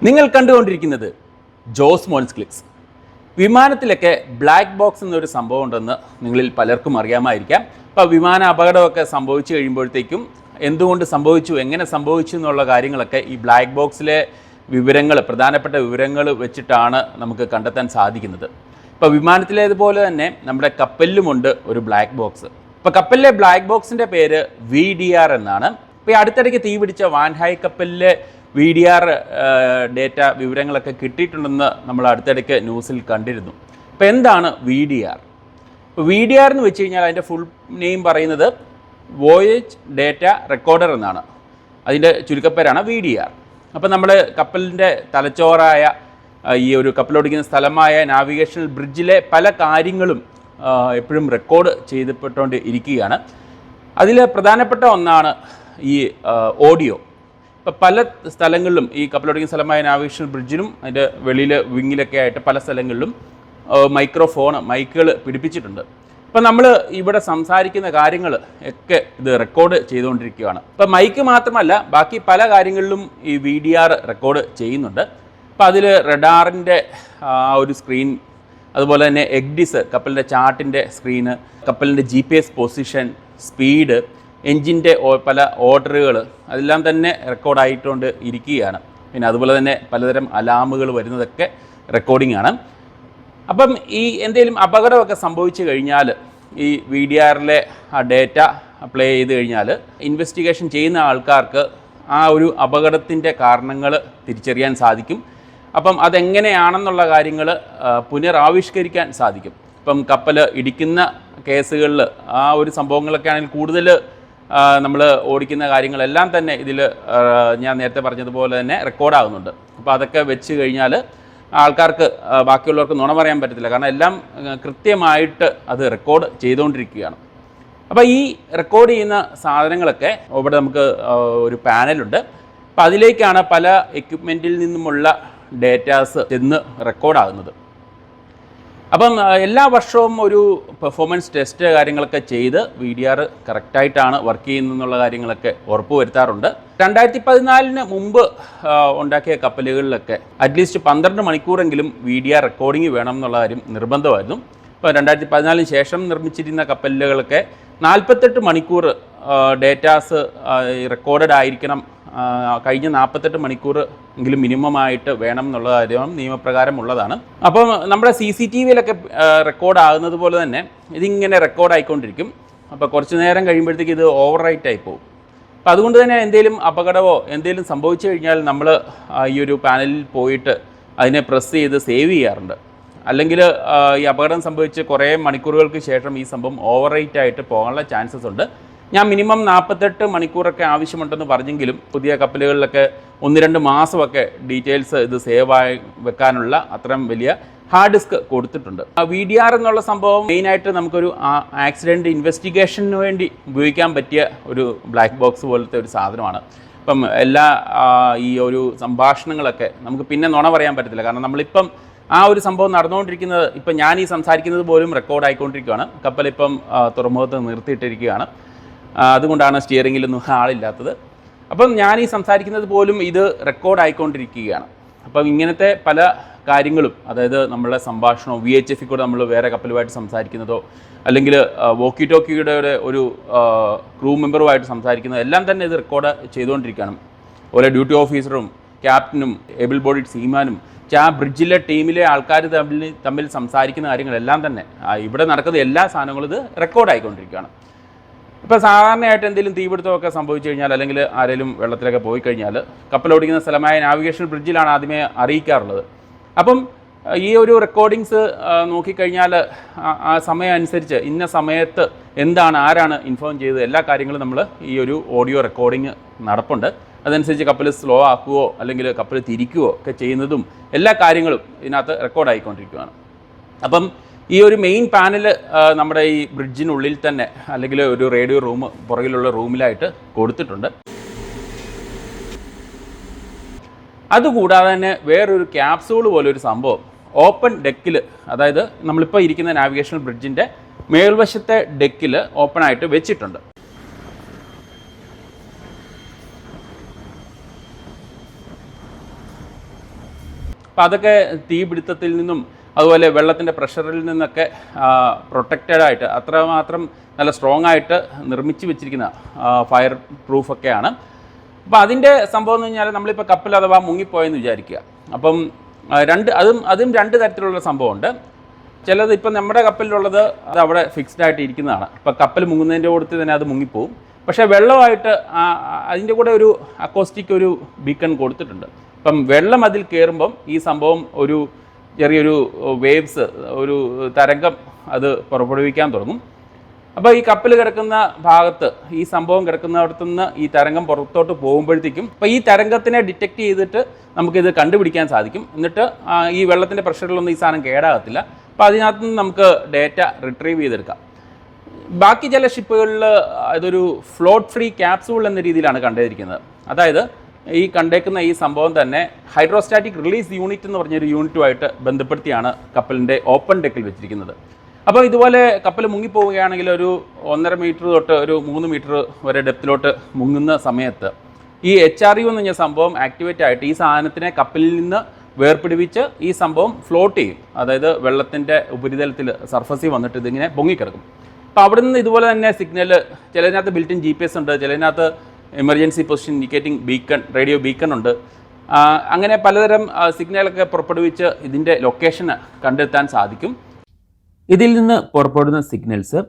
നിങ്ങൾ കണ്ടുകൊണ്ടിരിക്കുന്നത് ജോസ് മോൻസ് ക്ലിക്സ്. വിമാനത്തിലൊക്കെ ബ്ലാക്ക് ബോക്സ് എന്നൊരു സംഭവം ഉണ്ടെന്ന് നിങ്ങളിൽ പലർക്കും അറിയാമായിരിക്കാം. അപ്പോൾ വിമാന അപകടമൊക്കെ സംഭവിച്ചു കഴിയുമ്പോഴത്തേക്കും എന്തുകൊണ്ട് സംഭവിച്ചു, എങ്ങനെ സംഭവിച്ചു എന്നുള്ള കാര്യങ്ങളൊക്കെ ഈ ബ്ലാക്ക് ബോക്സിലെ വിവരങ്ങൾ, പ്രധാനപ്പെട്ട വിവരങ്ങൾ വെച്ചിട്ടാണ് നമുക്ക് കണ്ടെത്താൻ സാധിക്കുന്നത്. ഇപ്പോൾ വിമാനത്തിലേതുപോലെ തന്നെ നമ്മുടെ കപ്പലിലുമുണ്ട് ഒരു ബ്ലാക്ക് ബോക്സ്. ഇപ്പോൾ കപ്പലിലെ ബ്ലാക്ക് ബോക്സിൻ്റെ പേര് VDR എന്നാണ്. ഇപ്പോൾ ഈ അടുത്തിടയ്ക്ക് തീ പിടിച്ച വാൻഹായ് കപ്പലിലെ VDR ഡേറ്റ വിവരങ്ങളൊക്കെ കിട്ടിയിട്ടുണ്ടെന്ന് നമ്മൾ അടുത്തിടയ്ക്ക് ന്യൂസിൽ കണ്ടിരുന്നു. അപ്പോൾ എന്താണ് VDR? ഇപ്പോൾ VDR എന്ന് വെച്ച് കഴിഞ്ഞാൽ അതിൻ്റെ ഫുൾ നെയിം പറയുന്നത് വോയേജ് ഡേറ്റ റെക്കോർഡർ എന്നാണ്. അതിൻ്റെ ചുരുക്കപ്പേരാണ് VDR. അപ്പോൾ നമ്മൾ കപ്പലിൻ്റെ തലച്ചോറായ ഈ ഒരു കപ്പലോടിക്കുന്ന സ്ഥലമായ നാവിഗേഷണൽ ബ്രിഡ്ജിലെ പല കാര്യങ്ങളും എപ്പോഴും റെക്കോർഡ് ചെയ്യപ്പെട്ടുകൊണ്ട് ഇരിക്കുകയാണ്. അതിൽ പ്രധാനപ്പെട്ട ഒന്നാണ് ഈ ഓഡിയോ. ഇപ്പോൾ പല സ്ഥലങ്ങളിലും ഈ കപ്പലോടിക്കുന്ന സ്ഥലമായ നാവിഗേഷണൽ ബ്രിഡ്ജിനും അതിൻ്റെ വെളിയിൽ വിങ്ങിലൊക്കെ ആയിട്ട് പല സ്ഥലങ്ങളിലും മൈക്കുകൾ പിടിപ്പിച്ചിട്ടുണ്ട്. ഇപ്പം നമ്മൾ ഇവിടെ സംസാരിക്കുന്ന കാര്യങ്ങൾ ഒക്കെ ഇത് റെക്കോർഡ് ചെയ്തുകൊണ്ടിരിക്കുകയാണ്. ഇപ്പം മൈക്ക് മാത്രമല്ല, ബാക്കി പല കാര്യങ്ങളിലും ഈ VDR റെക്കോർഡ് ചെയ്യുന്നുണ്ട്. അപ്പം അതിൽ റഡാറിൻ്റെ ഒരു സ്ക്രീൻ, അതുപോലെ തന്നെ എഗ്ഡിസ് കപ്പലിൻ്റെ ചാർട്ടിൻ്റെ സ്ക്രീന്, കപ്പലിൻ്റെ GPS പൊസിഷൻ, സ്പീഡ്, എൻജിൻ്റെ പല ഓർഡറുകൾ, അതെല്ലാം തന്നെ റെക്കോർഡായിക്കൊണ്ട് ഇരിക്കുകയാണ്. പിന്നെ അതുപോലെ തന്നെ പലതരം അലാമുകൾ വരുന്നതൊക്കെ റെക്കോർഡിംഗ് ആണ്. അപ്പം ഈ എന്തെങ്കിലും അപകടമൊക്കെ സംഭവിച്ചു കഴിഞ്ഞാൽ ഈ VDRലെ ആ ഡേറ്റ പ്ലേ ചെയ്ത് കഴിഞ്ഞാൽ ഇൻവെസ്റ്റിഗേഷൻ ചെയ്യുന്ന ആൾക്കാർക്ക് ആ ഒരു അപകടത്തിൻ്റെ കാരണങ്ങൾ തിരിച്ചറിയാൻ സാധിക്കും. അപ്പം അതെങ്ങനെയാണെന്നുള്ള കാര്യങ്ങൾ പുനരാവിഷ്കരിക്കാൻ സാധിക്കും. ഇപ്പം കപ്പൽ ഇടിക്കുന്ന കേസുകളിൽ ആ ഒരു സംഭവങ്ങളൊക്കെ ആണെങ്കിൽ കൂടുതൽ നമ്മൾ ഓടിക്കുന്ന കാര്യങ്ങളെല്ലാം തന്നെ ഇതിൽ ഞാൻ നേരത്തെ പറഞ്ഞതുപോലെ തന്നെ റെക്കോർഡാകുന്നുണ്ട്. അപ്പോൾ അതൊക്കെ വെച്ച് കഴിഞ്ഞാൽ ആൾക്കാർക്ക്, ബാക്കിയുള്ളവർക്ക് നുണ പറയാൻ പറ്റത്തില്ല. കാരണം എല്ലാം കൃത്യമായിട്ട് അത് റെക്കോർഡ് ചെയ്തുകൊണ്ടിരിക്കുകയാണ്. അപ്പോൾ ഈ റെക്കോർഡ് ചെയ്യുന്ന സാധനങ്ങളൊക്കെ ഇവിടെ നമുക്ക് ഒരു പാനലുണ്ട്. അപ്പോൾ അതിലേക്കാണ് പല എക്യുപ്മെൻറ്റിൽ നിന്നുമുള്ള ഡേറ്റാസ് ചെന്ന് റെക്കോർഡാകുന്നത്. അപ്പം എല്ലാ വർഷവും ഒരു പെർഫോമൻസ് ടെസ്റ്റ് കാര്യങ്ങളൊക്കെ ചെയ്ത് VDR കറക്റ്റായിട്ടാണ് വർക്ക് ചെയ്യുന്നതെന്നുള്ള കാര്യങ്ങളൊക്കെ ഉറപ്പുവരുത്താറുണ്ട്. 2014 മുമ്പ് ഉണ്ടാക്കിയ കപ്പലുകളിലൊക്കെ അറ്റ്ലീസ്റ്റ് 12 മണിക്കൂറെങ്കിലും VDR റെക്കോർഡിംഗ് വേണം എന്നുള്ള കാര്യം നിർബന്ധമായിരുന്നു. ഇപ്പോൾ 2014 ശേഷം നിർമ്മിച്ചിരുന്ന കപ്പലുകളൊക്കെ 48 മണിക്കൂർ ഡേറ്റാസ് റെക്കോർഡഡ് ആയിരിക്കണം, കഴിഞ്ഞ 48 മണിക്കൂർ എങ്കിലും മിനിമമായിട്ട് വേണം എന്നുള്ള കാര്യം നിയമപ്രകാരം ഉള്ളതാണ്. അപ്പം നമ്മുടെ CCTVയിലൊക്കെ റെക്കോർഡ് ആകുന്നത് പോലെ തന്നെ ഇതിങ്ങനെ റെക്കോർഡ് ആയിക്കൊണ്ടിരിക്കും. അപ്പോൾ കുറച്ച് നേരം കഴിയുമ്പോഴത്തേക്ക് ഇത് ഓവർ റൈറ്റ് ആയി പോകും. അപ്പോൾ അതുകൊണ്ട് തന്നെ എന്തെങ്കിലും അപകടമോ എന്തെങ്കിലും സംഭവിച്ചു കഴിഞ്ഞാൽ നമ്മൾ ഈ ഒരു പാനലിൽ പോയിട്ട് അതിനെ പ്രസ് ചെയ്ത് സേവ് ചെയ്യാറുണ്ട്. അല്ലെങ്കിൽ ഈ അപകടം സംഭവിച്ച് കുറേ മണിക്കൂറുകൾക്ക് ശേഷം ഈ സംഭവം ഓവർ റൈറ്റ് ആയിട്ട് പോകാനുള്ള ചാൻസസ് ഉണ്ട്. ഞാൻ മിനിമം 48 മണിക്കൂറൊക്കെ ആവശ്യമുണ്ടെന്ന് പറഞ്ഞെങ്കിലും പുതിയ കപ്പലുകളിലൊക്കെ 1-2 മാസമൊക്കെ ഡീറ്റെയിൽസ് ഇത് സേവായി വെക്കാനുള്ള അത്രയും വലിയ ഹാർഡ് ഡിസ്ക് കൊടുത്തിട്ടുണ്ട്. VDR എന്നുള്ള സംഭവം മെയിനായിട്ട് നമുക്കൊരു ആക്സിഡൻറ്റ് ഇൻവെസ്റ്റിഗേഷന് വേണ്ടി ഉപയോഗിക്കാൻ പറ്റിയ ഒരു ബ്ലാക്ക് ബോക്സ് പോലത്തെ ഒരു സാധനമാണ്. ഇപ്പം എല്ലാ ഈ ഒരു സംഭാഷണങ്ങളൊക്കെ നമുക്ക് പിന്നെ നുണ പറയാൻ പറ്റത്തില്ല. കാരണം നമ്മളിപ്പം ആ ഒരു സംഭവം നടന്നുകൊണ്ടിരിക്കുന്നത്, ഇപ്പം ഞാൻ ഈ സംസാരിക്കുന്നത് പോലും റെക്കോർഡ് ആയിക്കൊണ്ടിരിക്കുകയാണ്. കപ്പലിപ്പം തുറമുഖത്ത് നിർത്തിയിട്ടിരിക്കുകയാണ്. അതുകൊണ്ടാണ് സ്റ്റിയറിങ്ങിലൊന്നും ആളില്ലാത്തത്. അപ്പം ഞാൻ ഈ സംസാരിക്കുന്നത് പോലും ഇത് റെക്കോർഡ് ആയിക്കൊണ്ടിരിക്കുകയാണ്. അപ്പം ഇങ്ങനത്തെ പല കാര്യങ്ങളും, അതായത് നമ്മളെ സംഭാഷണമോ VHF കൂടെ നമ്മൾ വേറെ കപ്പലുമായിട്ട് സംസാരിക്കുന്നതോ അല്ലെങ്കിൽ വോക്കി ടോക്കിയുടെ ഒരു ക്രൂ മെമ്പറുമായിട്ട് സംസാരിക്കുന്നതോ എല്ലാം തന്നെ ഇത് റെക്കോർഡ് ചെയ്തുകൊണ്ടിരിക്കുകയാണ്. അതുപോലെ ഡ്യൂട്ടി ഓഫീസറും ക്യാപ്റ്റനും ഏബിൾ ബോഡിഡ് സീമാനും ആ ബ്രിഡ്ജിലെ ടീമിലെ ആൾക്കാർ തമ്മിൽ സംസാരിക്കുന്ന കാര്യങ്ങളെല്ലാം തന്നെ ഇവിടെ നടക്കുന്ന എല്ലാ സാധനങ്ങളും ഇത് റെക്കോർഡ് ആയിക്കൊണ്ടിരിക്കുകയാണ്. ഇപ്പോൾ സാധാരണയായിട്ട് എന്തെങ്കിലും തീപിടുത്തമൊക്കെ സംഭവിച്ചു കഴിഞ്ഞാൽ അല്ലെങ്കിൽ ആരെങ്കിലും വെള്ളത്തിലൊക്കെ പോയി കഴിഞ്ഞാൽ കപ്പലോടിക്കുന്ന സ്ഥലമായ നാവിഗേഷണൽ ബ്രിഡ്ജിലാണ് ആദ്യമേ അറിയിക്കാറുള്ളത്. അപ്പം ഈ ഒരു റെക്കോർഡിങ്സ് നോക്കിക്കഴിഞ്ഞാൽ ആ സമയം അനുസരിച്ച് ഇന്ന സമയത്ത് എന്താണ്, ആരാണ് ഇൻഫോം ചെയ്തത്, എല്ലാ കാര്യങ്ങളും നമ്മൾ ഈ ഒരു ഓഡിയോ റെക്കോർഡിങ് നടപ്പുണ്ട്. അതനുസരിച്ച് കപ്പൽ സ്ലോ ആക്കുകയോ അല്ലെങ്കിൽ കപ്പൽ തിരിക്കുകയോ ഒക്കെ ചെയ്യുന്നതും എല്ലാ കാര്യങ്ങളും ഇതിനകത്ത് റെക്കോർഡായിക്കൊണ്ടിരിക്കുകയാണ്. അപ്പം ഈ ഒരു മെയിൻ പാനൽ നമ്മുടെ ഈ ബ്രിഡ്ജിനുള്ളിൽ തന്നെ അല്ലെങ്കിൽ ഒരു റേഡിയോ റൂം പുറകിലുള്ള റൂമിലായിട്ട് കൊടുത്തിട്ടുണ്ട്. അതുകൂടാതെ തന്നെ വേറൊരു ക്യാപ്സൂൾ പോലെ ഒരു സംഭവം ഓപ്പൺ ഡെക്കിൽ, അതായത് നമ്മളിപ്പോൾ ഇരിക്കുന്ന നാവിഗേഷണൽ ബ്രിഡ്ജിൻ്റെ മേൽവശത്തെ ഡെക്കിൽ ഓപ്പണായിട്ട് വെച്ചിട്ടുണ്ട്. അപ്പോൾ അതൊക്കെ തീപിടുത്തത്തിൽ നിന്നും അതുപോലെ വെള്ളത്തിൻ്റെ പ്രഷറിൽ നിന്നൊക്കെ പ്രൊട്ടക്റ്റഡായിട്ട് അത്രമാത്രം നല്ല സ്ട്രോങ് ആയിട്ട് നിർമ്മിച്ച് വെച്ചിരിക്കുന്ന ഫയർ പ്രൂഫൊക്കെയാണ്. അപ്പോൾ അതിൻ്റെ സംഭവം എന്ന് പറഞ്ഞാൽ നമ്മളിപ്പോൾ കപ്പൽ അഥവാ മുങ്ങിപ്പോയെന്ന് വിചാരിക്കുക. അപ്പം അതും രണ്ട് തരത്തിലുള്ള സംഭവമുണ്ട്. ചിലത് ഇപ്പം നമ്മുടെ കപ്പലിലുള്ളത് അത് അവിടെ ഫിക്സ്ഡ് ആയിട്ട് ഇരിക്കുന്നതാണ്. ഇപ്പം കപ്പൽ മുങ്ങുന്നതിൻ്റെ കൂടെ തന്നെ അത് മുങ്ങിപ്പോവും. പക്ഷേ വെള്ളമായിട്ട് അതിൻ്റെ കൂടെ ഒരു അക്കോസ്റ്റിക് ഒരു ബീക്കൺ കൊടുത്തിട്ടുണ്ട്. ഇപ്പം വെള്ളം അതിൽ കയറുമ്പം ഈ സംഭവം ഒരു ചെറിയൊരു വേവ്സ്, ഒരു തരംഗം അത് പുറപ്പെടുവിക്കാൻ തുടങ്ങും. അപ്പോൾ ഈ കപ്പൽ കിടക്കുന്ന ഭാഗത്ത് ഈ സംഭവം കിടക്കുന്നിടത്തുനിന്ന് ഈ തരംഗം പുറത്തോട്ട് പോകുമ്പോഴത്തേക്കും അപ്പോൾ ഈ തരംഗത്തിനെ ഡിറ്റക്റ്റ് ചെയ്തിട്ട് നമുക്കിത് കണ്ടുപിടിക്കാൻ സാധിക്കും. എന്നിട്ട് ഈ വെള്ളത്തിൻ്റെ പ്രഷറിലൊന്നും ഈ സാധനം കേടാകത്തില്ല. അപ്പോൾ അതിനകത്ത് നിന്ന് നമുക്ക് ഡേറ്റ റിട്രീവ് ചെയ്തെടുക്കാം. ബാക്കി ചില ഷിപ്പുകളിൽ ഇതൊരു ഫ്ലോട്ട് ഫ്രീ ക്യാപ്സൂൾ എന്ന രീതിയിലാണ് കണ്ടിരിക്കുന്നത്. അതായത് ഈ കണ്ടേക്കുന്ന ഈ സംഭവം തന്നെ ഹൈഡ്രോസ്റ്റാറ്റിക് റിലീസ് യൂണിറ്റ് എന്ന് പറഞ്ഞൊരു യൂണിറ്റുമായിട്ട് ബന്ധപ്പെടുത്തിയാണ് കപ്പലിൻ്റെ ഓപ്പൺ ഡെക്കിൽ വെച്ചിരിക്കുന്നത്. അപ്പോൾ ഇതുപോലെ കപ്പൽ മുങ്ങിപ്പോവുകയാണെങ്കിൽ ഒരു 1.5 മീറ്റർ തൊട്ട് ഒരു 3 മീറ്റർ വരെ ഡെപ്തിലോട്ട് മുങ്ങുന്ന സമയത്ത് ഈ HRU എന്ന് പറഞ്ഞ സംഭവം ആക്ടിവേറ്റ് ആയിട്ട് ഈ സാധനത്തിനെ കപ്പലിൽ നിന്ന് വേർപിടിവിച്ച് ഈ സംഭവം ഫ്ലോട്ട് ചെയ്യും. അതായത് വെള്ളത്തിൻ്റെ ഉപരിതലത്തിൽ സർഫസിൽ വന്നിട്ട് ഇതിങ്ങനെ പൊങ്ങിക്കിടക്കും. അപ്പോൾ അവിടെ നിന്ന് ഇതുപോലെ തന്നെ സിഗ്നൽ, ചിലതിനകത്ത് ബിൽറ്റിൻ GPS ഉണ്ട്, ചിലതിനകത്ത് emergency position indicating beacon, radio beacon ഉണ്ട്. അങ്ങനെ പലതരം സിഗ്നലൊക്കെ പുറപ്പെടുവിച്ച് ഇതിൻ്റെ ലൊക്കേഷൻ കണ്ടെത്താൻ സാധിക്കും. ഇതിൽ നിന്ന് പുറപ്പെടുന്ന സിഗ്നൽസ്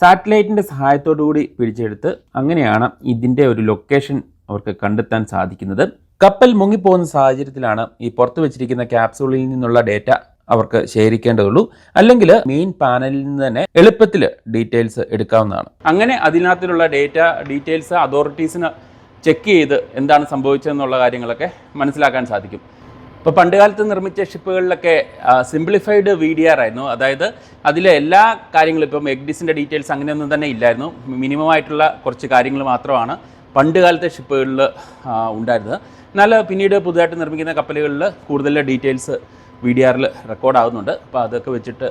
സാറ്റലൈറ്റിൻ്റെ സഹായത്തോടു കൂടി പിടിച്ചെടുത്ത് അങ്ങനെയാണ് ഇതിൻ്റെ ഒരു ലൊക്കേഷൻ അവർക്ക് കണ്ടെത്താൻ സാധിക്കുന്നത്. കപ്പൽ മുങ്ങിപ്പോകുന്ന സാഹചര്യത്തിലാണ് ഈ പുറത്ത് വെച്ചിരിക്കുന്ന ക്യാപ്സൂളിൽ നിന്നുള്ള ഡേറ്റ അവർക്ക് ശേഖരിക്കേണ്ടതുള്ളൂ. അല്ലെങ്കിൽ മെയിൻ പാനലിൽ നിന്ന് തന്നെ എളുപ്പത്തിൽ ഡീറ്റെയിൽസ് എടുക്കാവുന്നതാണ്. അങ്ങനെ അതിനകത്തുള്ള ഡീറ്റെയിൽസ് അതോറിറ്റീസിന് ചെക്ക് ചെയ്ത് എന്താണ് സംഭവിച്ചതെന്നുള്ള കാര്യങ്ങളൊക്കെ മനസ്സിലാക്കാൻ സാധിക്കും. ഇപ്പോൾ പണ്ടുകാലത്ത് നിർമ്മിച്ച ഷിപ്പുകളിലൊക്കെ സിംപ്ലിഫൈഡ് VDR ആയിരുന്നു. അതായത് അതിലെ എല്ലാ കാര്യങ്ങളും, ഇപ്പം എഗ്ഡിസിൻ്റെ ഡീറ്റെയിൽസ് അങ്ങനെയൊന്നും തന്നെ ഇല്ലായിരുന്നു. മിനിമം ആയിട്ടുള്ള കുറച്ച് കാര്യങ്ങൾ മാത്രമാണ് പണ്ടുകാലത്തെ ഷിപ്പുകളിൽ ഉണ്ടായിരുന്നത്. എന്നാൽ പിന്നീട് പുതുതായിട്ട് നിർമ്മിക്കുന്ന കപ്പലുകളിൽ കൂടുതൽ ഡീറ്റെയിൽസ് VDRൽ റെക്കോർഡ് ആകുന്നുണ്ട്. അപ്പോൾ അതൊക്കെ വെച്ചിട്ട്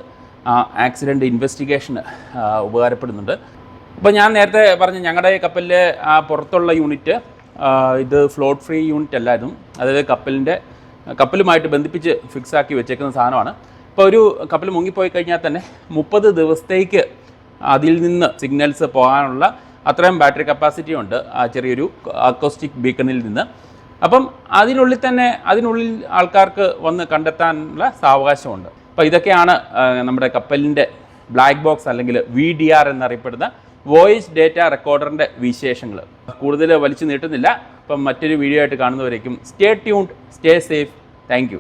ആക്സിഡൻറ്റ് ഇൻവെസ്റ്റിഗേഷന് ഉപകാരപ്പെടുന്നുണ്ട്. അപ്പോൾ ഞാൻ നേരത്തെ പറഞ്ഞ ഞങ്ങളുടെ കപ്പലിലെ പുറത്തുള്ള യൂണിറ്റ് ഇത് ഫ്ലോട്ട് ഫ്രീ യൂണിറ്റ് അല്ലായിരുന്നു. അതായത് കപ്പലുമായിട്ട് ബന്ധിപ്പിച്ച് ഫിക്സാക്കി വെച്ചേക്കുന്ന സാധനമാണ്. ഇപ്പോൾ ഒരു കപ്പൽ മുങ്ങിപ്പോയി കഴിഞ്ഞാൽ തന്നെ 30 ദിവസത്തേക്ക് അതിൽ നിന്ന് സിഗ്നൽസ് പോകാനുള്ള അത്രയും ബാറ്ററി കപ്പാസിറ്റി ഉണ്ട് ആ ചെറിയൊരു അക്കോസ്റ്റിക് ബീക്കണിൽ നിന്ന്. അപ്പം അതിനുള്ളിൽ ആൾക്കാർക്ക് വന്ന് കണ്ടെത്താനുള്ള സാവകാശമുണ്ട്. അപ്പോൾ ഇതൊക്കെയാണ് നമ്മുടെ കപ്പലിൻ്റെ ബ്ലാക്ക് ബോക്സ് അല്ലെങ്കിൽ VDR എന്നറിയപ്പെടുന്ന വോയിസ് ഡേറ്റ റെക്കോർഡറിൻ്റെ വിശേഷങ്ങൾ. കൂടുതൽ വലിച്ചു നീട്ടുന്നില്ല. അപ്പം മറ്റൊരു വീഡിയോ ആയിട്ട് കാണുന്നവരേക്കും stay tuned, stay safe. Thank U.